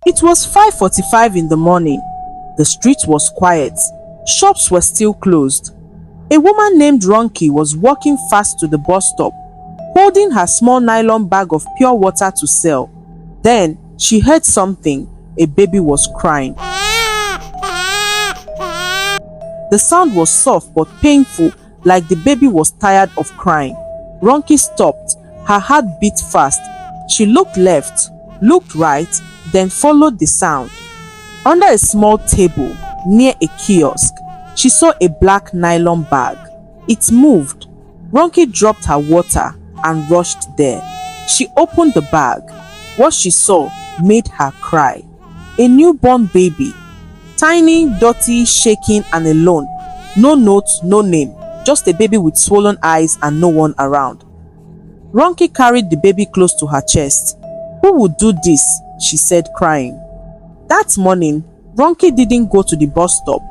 It was 5:45 in the morning. The street was quiet. Shops were still closed. A woman named Ronki was walking fast to the bus stop, holding her small nylon bag of pure water to sell. Then she heard something. A baby was crying. The sound was soft but painful, like the baby was tired of crying. Ronki stopped. Her heart beat fast. She looked left, looked right, then followed the sound. Under a small table near a kiosk, she saw a black nylon bag. It moved. Ronki dropped her water and rushed there. She opened the bag. What she saw made her cry. A newborn baby. Tiny, dirty, shaking and alone. No note, no name. Just a baby with swollen eyes and no one around. Ronki carried the baby close to her chest. Who would do this? She said, crying. That morning, Ronki didn't go to the bus stop.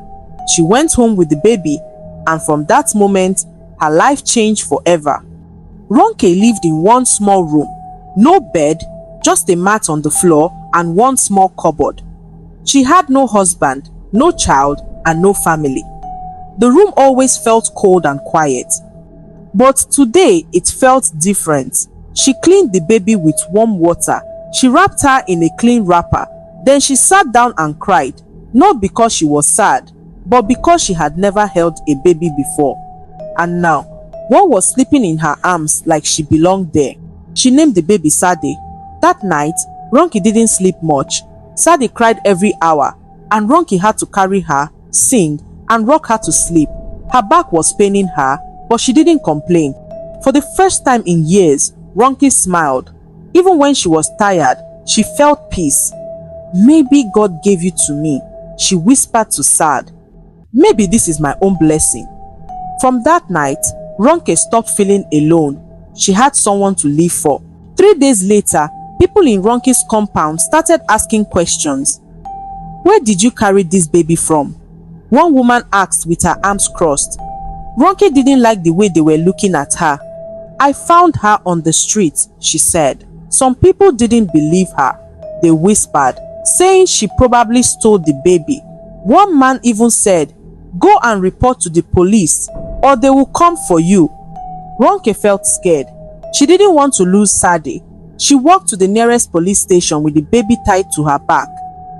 She went home with the baby, and from that moment, her life changed forever. Ronki lived in one small room. No bed, just a mat on the floor and one small cupboard. She had no husband, no child, and no family. The room always felt cold and quiet. But today it felt different. She cleaned the baby with warm water. She wrapped her in a clean wrapper. Then she sat down and cried, not because she was sad, but because she had never held a baby before. And now, one was sleeping in her arms like she belonged there. She named the baby Sade. That night, Ronki didn't sleep much. Sade cried every hour, and Ronki had to carry her, sing, and rock her to sleep. Her back was paining her, but she didn't complain. For the first time in years, Ronki smiled. Even when she was tired, she felt peace. Maybe God gave you to me, she whispered to Sad. Maybe this is my own blessing. From that night, Ronke stopped feeling alone. She had someone to live for. 3 days later, people in Ronke's compound started asking questions. Where did you carry this baby from? One woman asked with her arms crossed. Ronke didn't like the way they were looking at her. I found her on the street, she said. Some people didn't believe her. They whispered, saying she probably stole the baby. One man even said, go and report to the police or they will come for you. Ronke felt scared. She didn't want to lose Sade. She walked to the nearest police station with the baby tied to her back.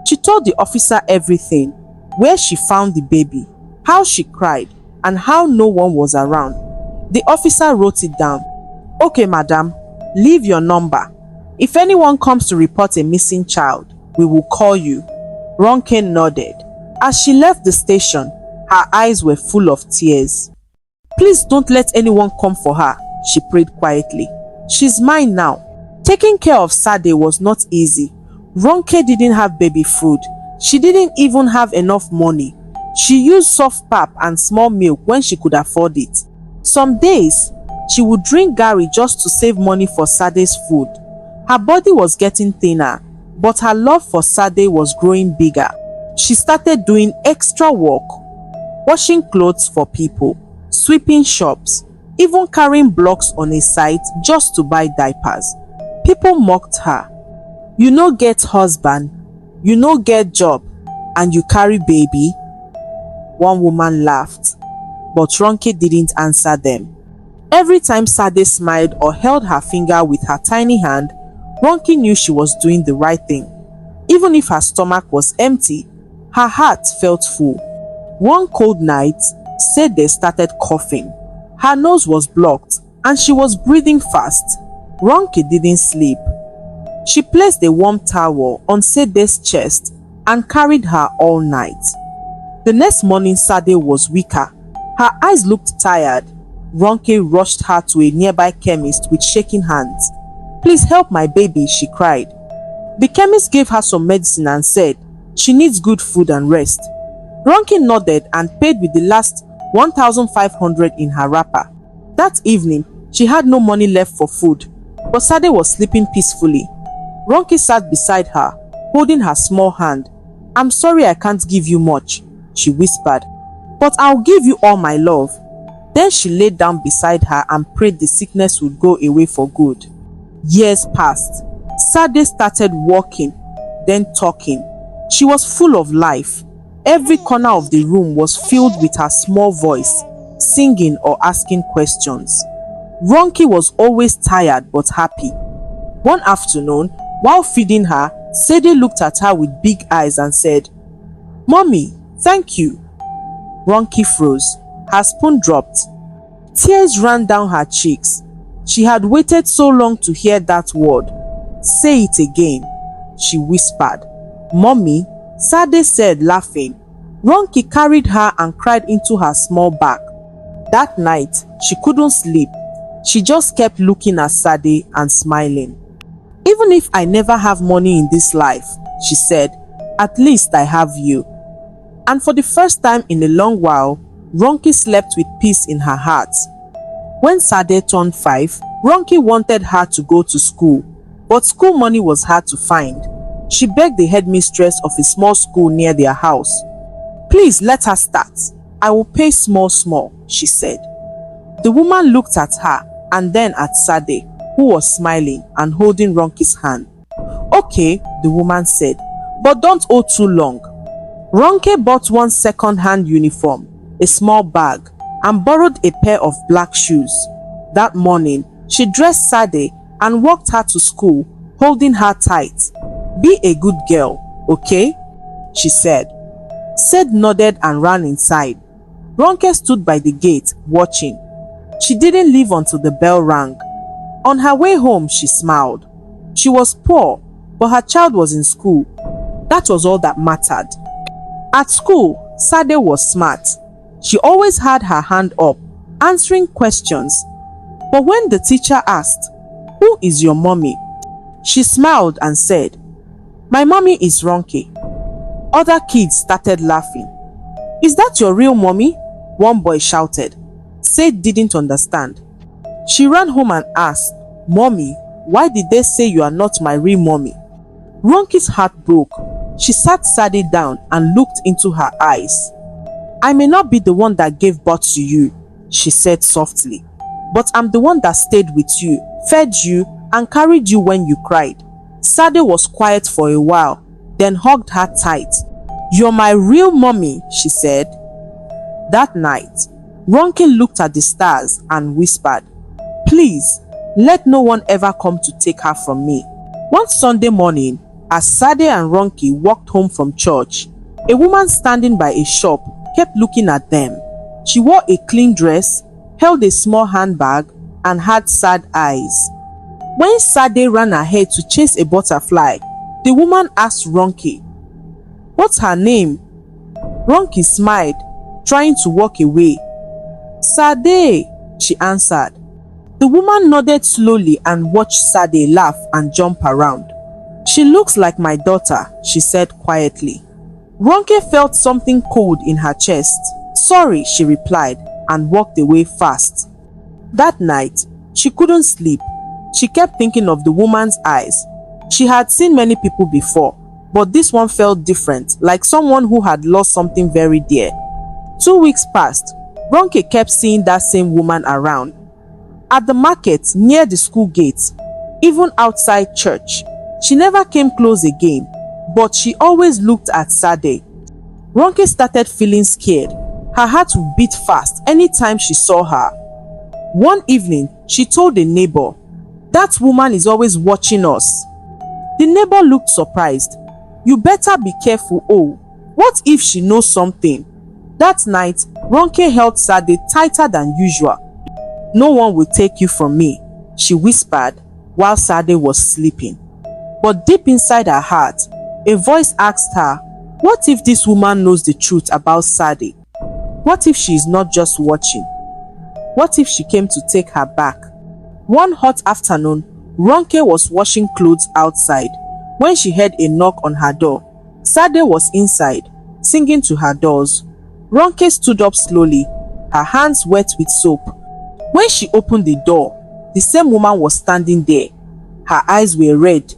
She told the officer everything, where she found the baby, how she cried, and how no one was around. The officer wrote it down. Okay, madam, leave your number. If anyone comes to report a missing child, we will call you. Ronke nodded. As she left the station, her eyes were full of tears. Please don't let anyone come for her, she prayed quietly. She's mine now. Taking care of Sade was not easy. Ronke didn't have baby food. She didn't even have enough money. She used soft pap and small milk when she could afford it. Some days, she would drink Gary just to save money for Sade's food. Her body was getting thinner, but her love for Sade was growing bigger. She started doing extra work, washing clothes for people, sweeping shops, even carrying blocks on a site just to buy diapers. People mocked her. You no get husband, you no get job, and you carry baby? One woman laughed, but Ronke didn't answer them. Every time Sade smiled or held her finger with her tiny hand, Ronke knew she was doing the right thing. Even if her stomach was empty, her heart felt full. One cold night, Sade started coughing. Her nose was blocked and she was breathing fast. Ronke didn't sleep. She placed a warm towel on Sade's chest and carried her all night. The next morning, Sade was weaker. Her eyes looked tired. Ronke rushed her to a nearby chemist with shaking hands. Please help my baby, she cried. The chemist gave her some medicine and said she needs good food and rest. Ronke nodded and paid with the last 1,500 in her wrapper. That evening, she had no money left for food, but Sade was sleeping peacefully. Ronke sat beside her, holding her small hand. I'm sorry I can't give you much, she whispered, but I'll give you all my love. Then she lay down beside her and prayed the sickness would go away for good. Years passed. Sade started walking, then talking. She was full of life. Every corner of the room was filled with her small voice, singing or asking questions. Ronke was always tired but happy. One afternoon, while feeding her, Sadie looked at her with big eyes and said, "Mommy, thank you." Ronke froze. Her spoon dropped. Tears ran down her cheeks. She had waited so long to hear that word. "Say it again," she whispered. "Mommy," Sadie said, laughing. Ronke carried her and cried into her small bag. That night, she couldn't sleep. She just kept looking at Sadie and smiling. "Even if I never have money in this life," she said, "at least I have you." And for the first time in a long while, Ronke slept with peace in her heart. When Sadie turned 5, Ronke wanted her to go to school, but school money was hard to find. She begged the headmistress of a small school near their house. "Please let her start. I will pay small, she said. The woman looked at her and then at Sadie, who was smiling and holding Ronke's hand. "Okay," the woman said, "but don't owe too long." Ronke bought one second-hand uniform, a small bag, and borrowed a pair of black shoes. That morning, she dressed Sadie and walked her to school, holding her tight. "Be a good girl, okay?" she said. Sadie nodded and ran inside. Ronke stood by the gate, watching. She didn't leave until the bell rang. On her way home, she smiled. She was poor, but her child was in school. That was all that mattered. At school, Sadie was smart. She always had her hand up, answering questions. But when the teacher asked, "Who is your mommy?" she smiled and said, "My mommy is Ronke." Other kids started laughing. "Is that your real mommy?" one boy shouted. Sadie didn't understand. She ran home and asked, "Mommy, why did they say you are not my real mommy?" Ronke's heart broke. She sat Sadie down and looked into her eyes. "I may not be the one that gave birth to you," she said softly, "but I'm the one that stayed with you, fed you, and carried you when you cried." Sadie was quiet for a while, then hugged her tight. "You're my real mommy," she said. That night, Ronke looked at the stars and whispered, "Please, let no one ever come to take her from me." One Sunday morning, as Sadie and Ronke walked home from church, a woman standing by a shop kept looking at them. She wore a clean dress, held a small handbag, and had sad eyes. When Sadie ran ahead to chase a butterfly, the woman asked Ronke, "What's her name?" Ronke smiled, trying to walk away. "Sadie," she answered. The woman nodded slowly and watched Sadie laugh and jump around. "She looks like my daughter," she said quietly. Ronke felt something cold in her chest. "Sorry," she replied and walked away fast. That night, she couldn't sleep. She kept thinking of the woman's eyes. She had seen many people before, but this one felt different, like someone who had lost something very dear. 2 weeks passed. Ronke kept seeing that same woman around. At the market, near the school gate, even outside church. She never came close again, but she always looked at Sadie. Ronke started feeling scared. Her heart would beat fast anytime she saw her. One evening, she told a neighbor, "That woman is always watching us." The neighbor looked surprised. "You better be careful. Oh, what if she knows something?" That night, Ronke held Sadie tighter than usual. "No one will take you from me," she whispered while Sadie was sleeping. But deep inside her heart, a voice asked her, what if this woman knows the truth about Sadie? What if she is not just watching? What if she came to take her back? One hot afternoon, Ronke was washing clothes outside when she heard a knock on her door. Sadie was inside, singing to her dolls. Ronke stood up slowly, her hands wet with soap. When she opened the door, the same woman was standing there. Her eyes were red,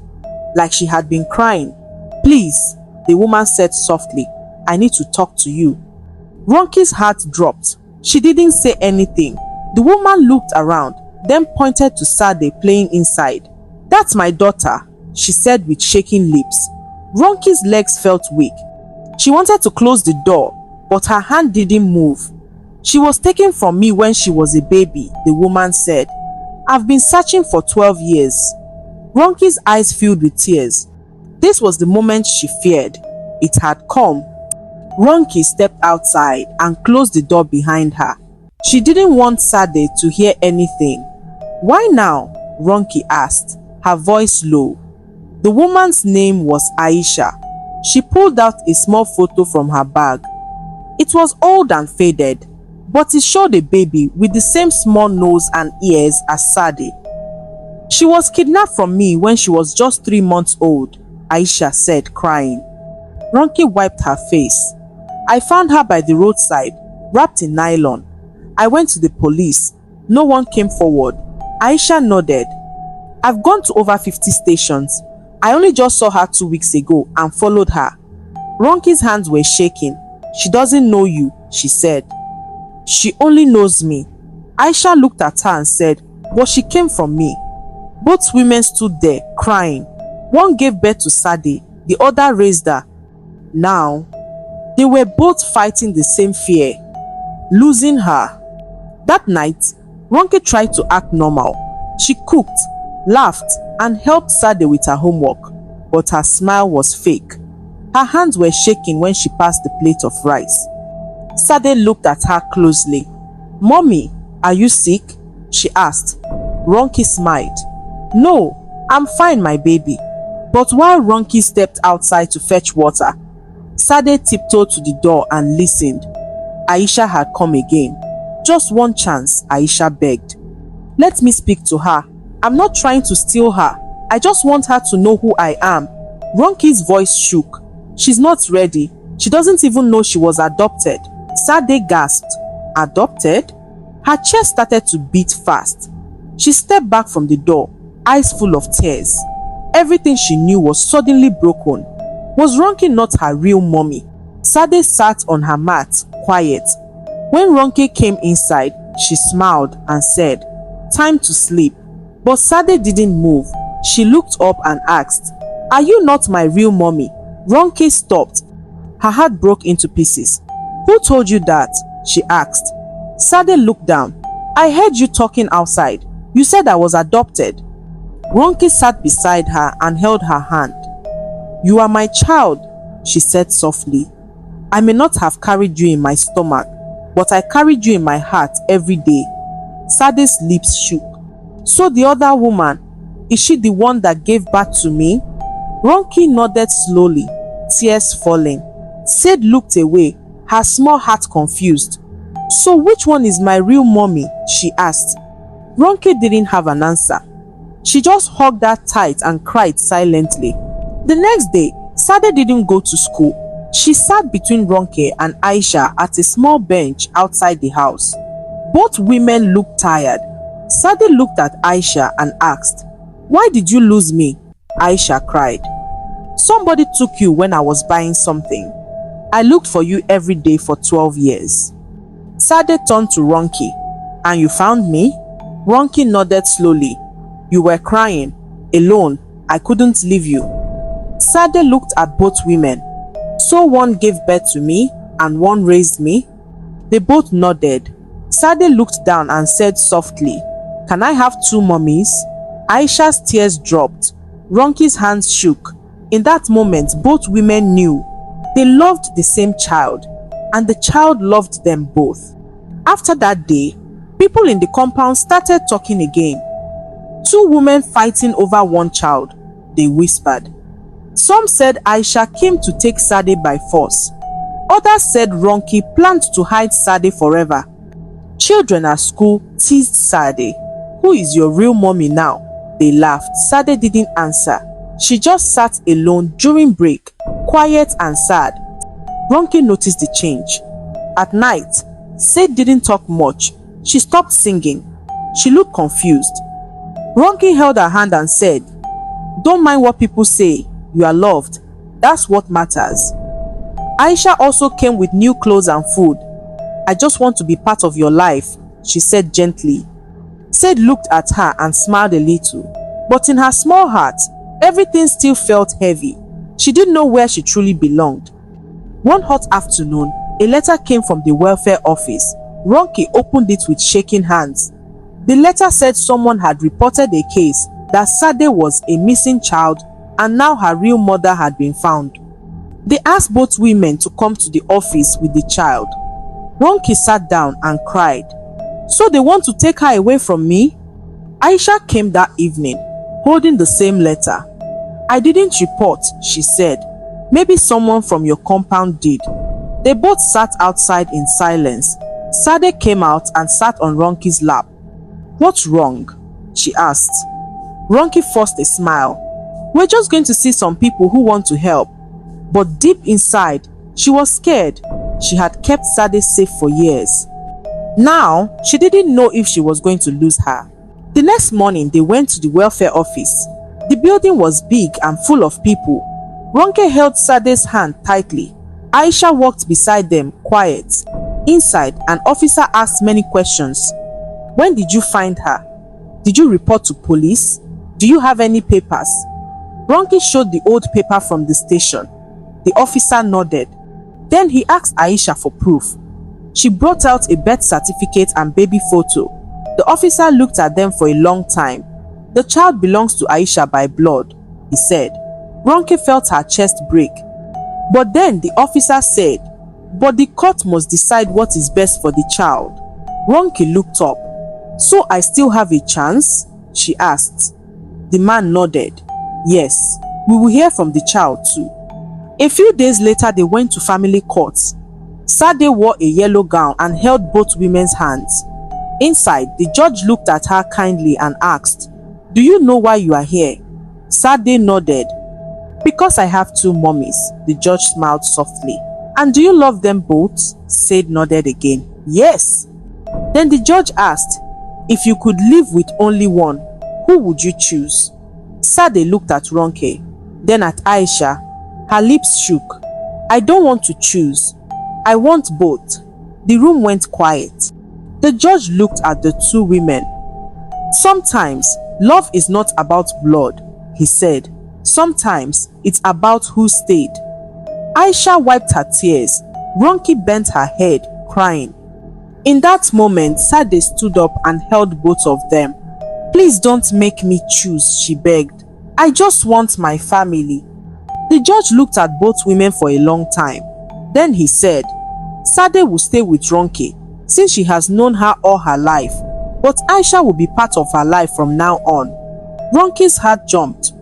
like she had been crying. "Please," the woman said softly, "I need to talk to you." Ronke's heart dropped. She didn't say anything. The woman looked around, then pointed to Sadie playing inside. "That's my daughter," she said with shaking lips. Ronki's legs felt weak. She wanted to close the door, but her hand didn't move. She was taken from me when she was a baby, the woman said. I've been searching for 12 years. Ronki's eyes filled with tears. This was the moment she feared. It had come. Ronki stepped outside and closed the door behind her. She didn't want Sade to hear anything. Why now? Ronki asked, her voice low. The woman's name was Aisha. She pulled out a small photo from her bag. It was old and faded, but it showed a baby with the same small nose and ears as Sade. She was kidnapped from me when she was just 3 months old, Aisha said, crying. Ronki wiped her face. I found her by the roadside, wrapped in nylon. I went to the police. No one came forward. Aisha nodded. I've gone to over 50 stations. I only just saw her 2 weeks ago and followed her. Ronki's hands were shaking. She doesn't know you, she said. She only knows me. Aisha looked at her and said, but she came from me. Both women stood there, crying. One gave birth to Sade, the other raised her. Now, they were both fighting the same fear, losing her. That night, Ronki tried to act normal. She cooked, laughed, and helped Sade with her homework, but her smile was fake. Her hands were shaking when she passed the plate of rice. Sade looked at her closely. Mommy, are you sick? She asked. Ronki smiled. No, I'm fine, my baby. But while Ronki stepped outside to fetch water, Sade tiptoed to the door and listened. Aisha had come again. Just one chance, Aisha begged. Let me speak to her. I'm not trying to steal her. I just want her to know who I am. Ronki's voice shook. She's not ready. She doesn't even know she was adopted. Sade gasped. Adopted? Her chest started to beat fast. She stepped back from the door, eyes full of tears. Everything she knew was suddenly broken. Was Ronki not her real mommy? Sade sat on her mat, quiet. When Ronki came inside, she smiled and said, time to sleep. But Sade didn't move. She looked up and asked, are you not my real mommy? Ronki stopped. Her heart broke into pieces. Who told you that? She asked. Sade looked down. I heard you talking outside. You said I was adopted. Ronki sat beside her and held her hand. You are my child, she said softly. I may not have carried you in my stomach, but I carried you in my heart every day. Sade's lips shook. So the other woman, is she the one that gave birth to me? Ronki nodded slowly, tears falling. Sade looked away, her small heart confused. So which one is my real mommy? She asked. Ronki didn't have an answer. She just hugged her tight and cried silently. The next day, Sade didn't go to school. She sat between Ronki and Aisha at a small bench outside the house. Both women looked tired. Sade looked at Aisha and asked, why did you lose me? Aisha cried. Somebody took you when I was buying something. I looked for you every day for 12 years. Sade turned to Ronki. And you found me? Ronki nodded slowly. You were crying, alone. I couldn't leave you. Sade looked at both women. So one gave birth to me and one raised me? They both nodded. Sade looked down and said softly, can I have 2 mummies? Aisha's tears dropped. Ronki's hands shook. In that moment, both women knew they loved the same child, and the child loved them both. After that day, people in the compound started talking again. 2 women fighting over one child, they whispered. Some said Aisha came to take Sade by force. Others said Ronki planned to hide Sade forever. Children at school teased Sade. Who is your real mommy now? They laughed. Sade didn't answer. She just sat alone during break, quiet and sad. Ronki noticed the change. At night, Sade didn't talk much. She stopped singing. She looked confused. Ronki held her hand and said, don't mind what people say. You are loved. That's what matters. Aisha also came with new clothes and food. I just want to be part of your life, she said gently. Sade looked at her and smiled a little. But in her small heart, everything still felt heavy. She didn't know where she truly belonged. One hot afternoon, a letter came from the welfare office. Ronke opened it with shaking hands. The letter said someone had reported a case that Sade was a missing child and now her real mother had been found. They asked both women to come to the office with the child. Ronke sat down and cried. So they want to take her away from me? Aisha came that evening, holding the same letter. I didn't report, she said. Maybe someone from your compound did. They both sat outside in silence. Sade came out and sat on Ronke's lap. What's wrong? She asked. Ronke forced a smile. We're just going to see some people who want to help. But deep inside, she was scared. She had kept Sade safe for years. Now, she didn't know if she was going to lose her. The next morning, they went to the welfare office. The building was big and full of people. Ronke held Sade's hand tightly. Aisha walked beside them, quiet. Inside, an officer asked many questions. When did you find her? Did you report to police? Do you have any papers? Ronke showed the old paper from the station. The officer nodded. Then he asked Aisha for proof. She brought out a birth certificate and baby photo. The officer looked at them for a long time. The child belongs to Aisha by blood, he said. Ronke felt her chest break. But then the officer said, but the court must decide what is best for the child. Ronke looked up. So I still have a chance? She asked. The man nodded. Yes, we will hear from the child too. A few days later, they went to family courts. Sade wore a yellow gown and held both women's hands. Inside, the judge looked at her kindly and asked, do you know why you are here? Sade nodded. Because I have two mummies, the judge smiled softly. And do you love them both? Sade nodded again. Yes. Then the judge asked, if you could live with only one, who would you choose? Sade looked at Ronke, then at Aisha. Her lips shook. I don't want to choose. I want both. The room went quiet. The judge looked at the two women. Sometimes, love is not about blood, he said. Sometimes, it's about who stayed. Aisha wiped her tears. Ronke bent her head, crying. In that moment, Sade stood up and held both of them. Please don't make me choose, she begged. I just want my family. The judge looked at both women for a long time. Then he said, Sade will stay with Ronke since she has known her all her life, but Aisha will be part of her life from now on. Ronke's heart jumped.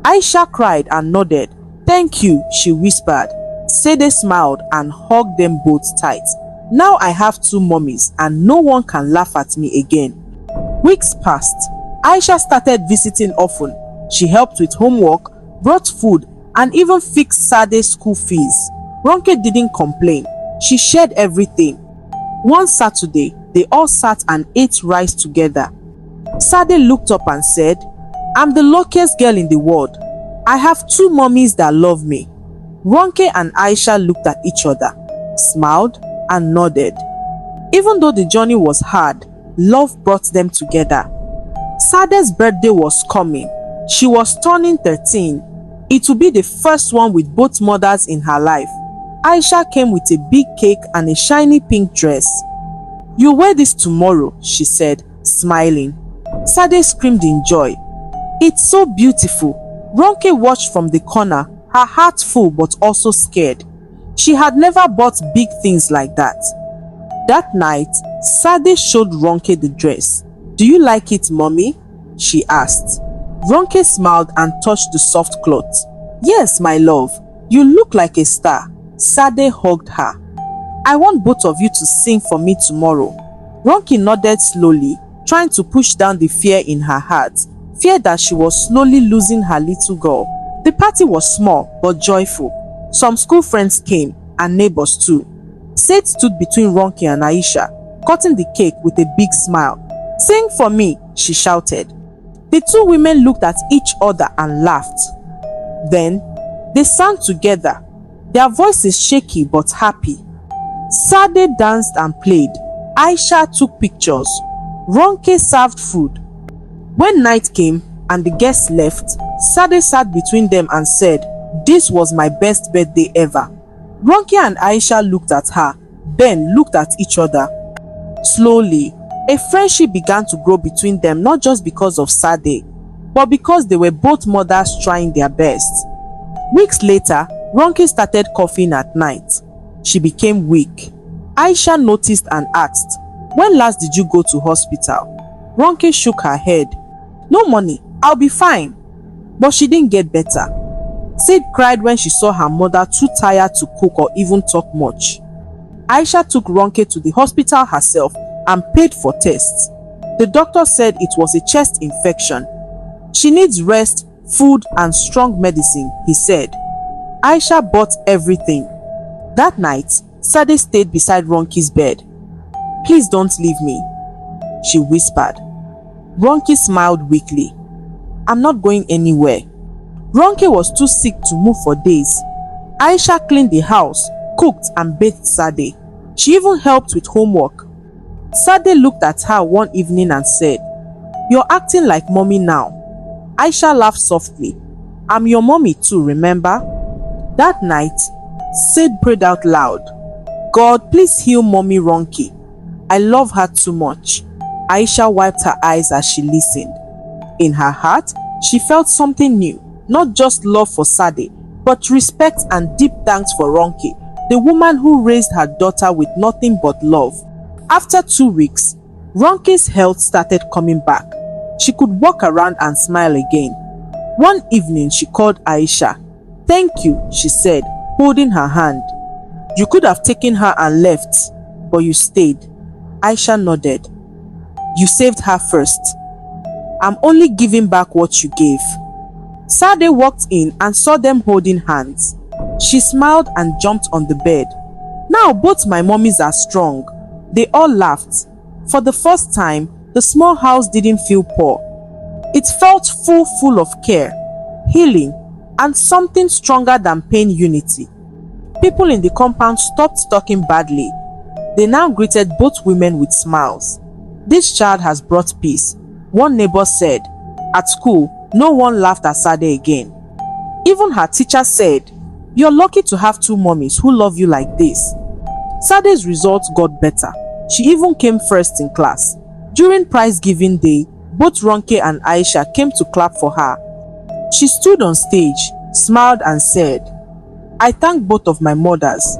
Aisha cried and nodded. Thank you, she whispered. Sade smiled and hugged them both tight. Now I have two mummies and no one can laugh at me again. Weeks passed. Aisha started visiting often. She helped with homework, brought food, and even fixed Sade's school fees. Ronke didn't complain. She shared everything. One Saturday, they all sat and ate rice together. Sade looked up and said, I'm the luckiest girl in the world. I have two mummies that love me. Ronke and Aisha looked at each other, smiled, and nodded. Even though the journey was hard, love brought them together. Sade's birthday was coming. She was turning 13. It would be the first one with both mothers in her life. Aisha came with a big cake and a shiny pink dress. You'll wear this tomorrow, she said, smiling. Sade screamed in joy. It's so beautiful. Ronke watched from the corner, her heart full but also scared. She had never bought big things like that. That night, Sade showed Ronke the dress. Do you like it, mommy? She asked. Ronke smiled and touched the soft cloth. Yes, my love. You look like a star. Sade hugged her. I want both of you to sing for me tomorrow. Ronke nodded slowly, trying to push down the fear in her heart. Fear that she was slowly losing her little girl. The party was small but joyful. Some school friends came and neighbors too. Sade stood between Ronke and Aisha, cutting the cake with a big smile. Sing for me, she shouted. The two women looked at each other and laughed. Then, they sang together, their voices shaky but happy. Sade danced and played. Aisha took pictures. Ronke served food. When night came and the guests left, Sade sat between them and said, This was my best birthday ever. Ronke and Aisha looked at her, then looked at each other. Slowly, a friendship began to grow between them, not just because of Sade, but because they were both mothers trying their best. Weeks later, Ronke started coughing at night. She became weak. Aisha noticed and asked, "When last did you go to hospital?" Ronke shook her head. "No money, I'll be fine." But she didn't get better. Sid cried when she saw her mother too tired to cook or even talk much. Aisha took Ronke to the hospital herself and paid for tests. The doctor said it was a chest infection. She needs rest, food, and strong medicine, he said. Aisha bought everything. That night, Sade stayed beside Ronke's bed. "Please don't leave me," she whispered. Ronke smiled weakly. "I'm not going anywhere." Ronke was too sick to move for days. Aisha cleaned the house, cooked and bathed Sade. She even helped with homework. Sade looked at her one evening and said, "You're acting like mommy now." Aisha laughed softly. "I'm your mommy too, remember?" That night, Sid prayed out loud, "God, please heal mommy Ronke. I love her too much." Aisha wiped her eyes as she listened. In her heart, she felt something new, not just love for Sade, but respect and deep thanks for Ronke, the woman who raised her daughter with nothing but love. After 2 weeks, Ronke's health started coming back. She could walk around and smile again. One evening, she called Aisha. "Thank you," she said, holding her hand. "You could have taken her and left, but you stayed." Aisha nodded. "You saved her first. I'm only giving back what you gave." Sade walked in and saw them holding hands. She smiled and jumped on the bed. "Now both my mummies are strong." They all laughed. For the first time, the small house didn't feel poor. It felt full of care, healing, and something stronger than pain: unity. People in the compound stopped talking badly. They now greeted both women with smiles. "This child has brought peace," one neighbor said. At school, no one laughed at Sade again. Even her teacher said, "You're lucky to have two mummies who love you like this." Sade's results got better. She even came first in class. During prize giving day, both Ronke and Aisha came to clap for her. She stood on stage, smiled and said, "I thank both of my mothers.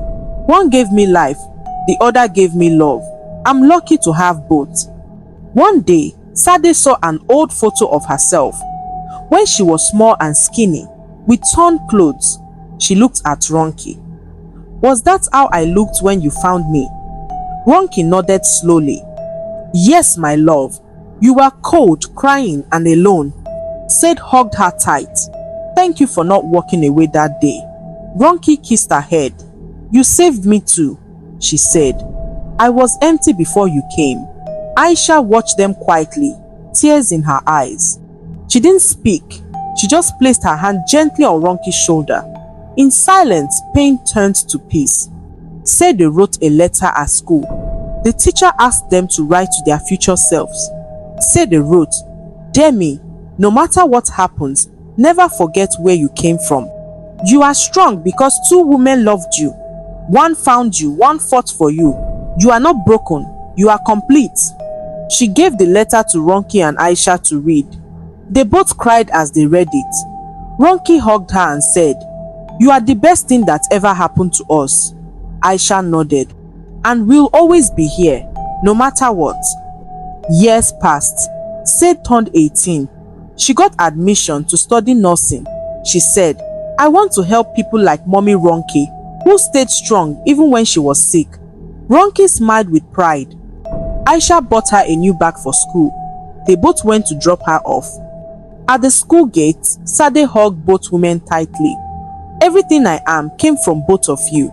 One gave me life, the other gave me love. I'm lucky to have both." One day, Sade saw an old photo of herself. When she was small and skinny, with torn clothes, she looked at Ronke. "Was that how I looked when you found me?" Ronke nodded slowly. "Yes, my love. You were cold, crying and alone." Sid hugged her tight. "Thank you for not walking away that day." Ronke kissed her head. "You saved me too," she said. "I was empty before you came." Aisha watched them quietly, tears in her eyes. She didn't speak. She just placed her hand gently on Ronke's shoulder. In silence, pain turned to peace. Said they wrote a letter at school. The teacher asked them to write to their future selves. Said they wrote, "Dear me, no matter what happens, never forget where you came from. You are strong because two women loved you. One found you, one fought for you. You are not broken, you are complete." She gave the letter to Ronke and Aisha to read. They both cried as they read it. Ronke hugged her and said, "You are the best thing that ever happened to us." Aisha nodded. "And we'll always be here, no matter what." Years passed. Said turned 18. She got admission to study nursing. She said, "I want to help people like Mommy Ronke, who stayed strong even when she was sick." Ronke smiled with pride. Aisha bought her a new bag for school. They both went to drop her off. At the school gate, Sade hugged both women tightly. "Everything I am came from both of you."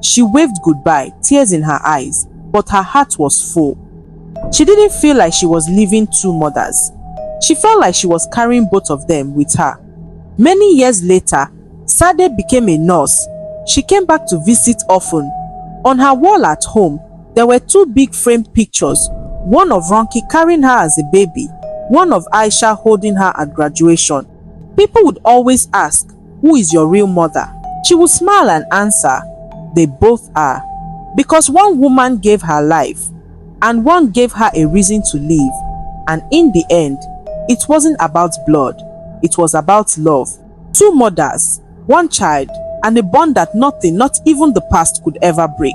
She waved goodbye, tears in her eyes, but her heart was full. She didn't feel like she was leaving two mothers. She felt like she was carrying both of them with her. Many years later, Sade became a nurse. She came back to visit often. On her wall at home, there were two big framed pictures, one of Ronke carrying her as a baby, one of Aisha holding her at graduation. People would always ask, "Who is your real mother?" She would smile and answer, "They both are." Because one woman gave her life and one gave her a reason to live. And in the end, it wasn't about blood, it was about love. Two mothers, one child, and a bond that nothing, not even the past, could ever break.